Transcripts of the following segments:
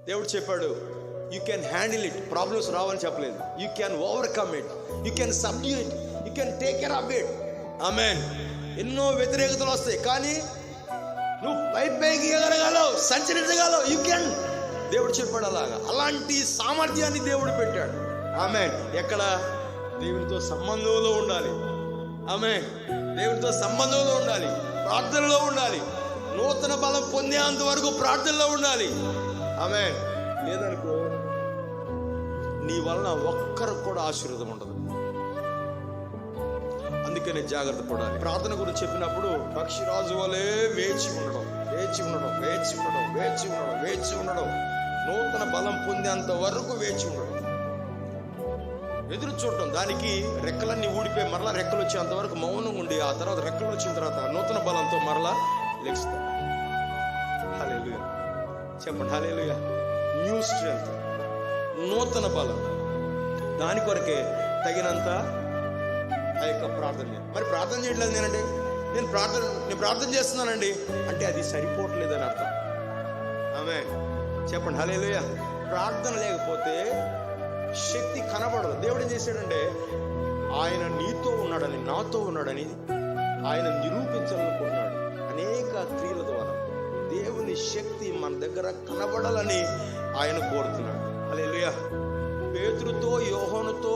దేవుడు చెప్పాడు, you can handle it. Problems రావని చెప్పలేదు. You can overcome it, you can subdue it, you can take care of it. Amen. ఎన్నో వ్యతిరేకతలు వస్తాయి, కానీ నువ్వు పైకి ఎగరగలవు, సంచరించగలవు. You can. దేవుడు చెప్పాడు అలాగా. అలాంటి సామర్థ్యాన్ని దేవుడు పెట్టాడు. ఆమేన్. ఎక్కడ? దేవునితో సంబంధంలో ఉండాలి. ఆమేన్. దేవునితో సంబంధంలో ఉండాలి, ప్రార్థనలో ఉండాలి, నూతన బలం పొందేంత వరకు ప్రార్థనలో ఉండాలి. ఆమేన్. లేదనుకో నీ వలన ఒక్కరికి కూడా ఆశీర్వాదం ఉండదు. అందుకనే జాగ్రత్త పడాలి. ప్రార్థన గురించి చెప్పినప్పుడు పక్షిరాజు వలె వేచి ఉండడం, వేచి ఉండడం, వేచి ఉండడం, వేచి ఉండడం, వేచి ఉండడం, నూతన బలం పొందేంత వరకు వేచి ఉండడం, ఎదురు చూడటం. దానికి రెక్కలన్నీ ఊడిపోయి మరలా రెక్కలు వచ్చేంత వరకు మౌనంగా ఉండి, ఆ తర్వాత రెక్కలు వచ్చిన తర్వాత నూతన బలంతో మరలా లెగుస్తాం. హల్లెలూయా చెప్పండి. హల్లెలూయా. న్యూ స్ట్రెంగ్త్, నూతన బలం. దాని కొరకే తగినంత ఆ యొక్క ప్రార్థన. మరి ప్రార్థన చేయట్లేదు నేనండి, నేను ప్రార్థన చేస్తున్నానండి అంటే అది సరిపోవట్లేదని అర్థం. ఆమేన్. చెప్పండి. హల్లెలూయా. ప్రార్థన లేకపోతే శక్తి కనబడదు. దేవుడు ఏం చేశాడంటే, ఆయన నీతో ఉన్నాడని, నాతో ఉన్నాడని ఆయన నిరూపించాలనుకున్నాడు. అనేక క్రియల ద్వారా దేవుని శక్తి మన దగ్గర కనబడాలని ఆయన కోరుతున్నాడు. హల్లెలూయా. పేతురుతో యోహానుతో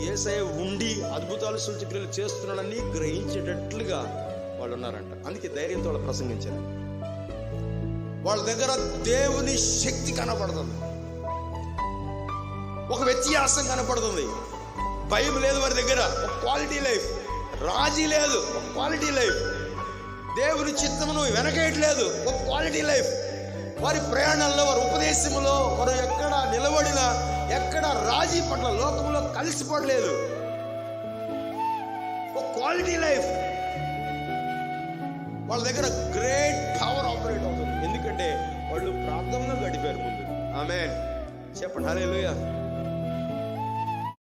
యేసయ్య ఉండి అద్భుతాలు సూచక్రియలు చేస్తున్నాడని గ్రహించేటట్లుగా వాళ్ళు ఉన్నారంట. అందుకే ధైర్యంతో వాళ్ళు ప్రసంగించారు. వాళ్ళ దగ్గర దేవుని శక్తి కనబడుతుంది, ఒక వ్యత్యాసం కనపడుతుంది. భయం లేదు వారి దగ్గర, ఒక క్వాలిటీ లైఫ్. రాజీ లేదు, ఒక క్వాలిటీ లైఫ్. దేవుని చిత్తమును వెనకేయట్లేదు, ఒక క్వాలిటీ లైఫ్. వారి ప్రయాణంలో, వారి ఉపదేశంలో వారు ఎక్కడ నిలబడినా, ఎక్కడ రాజీ పట్ల లోకంలో కలిసిపోవట్లేదు, ఒక క్వాలిటీ లైఫ్. వాళ్ళ దగ్గర గ్రేట్ పవర్ ఆపరేట్ అవుతుంది. ఎందుకంటే వాళ్ళు ప్రార్థనలో గడిపారు ముందు. ఆమేన్. చెప్పండి. హల్లెలూయా.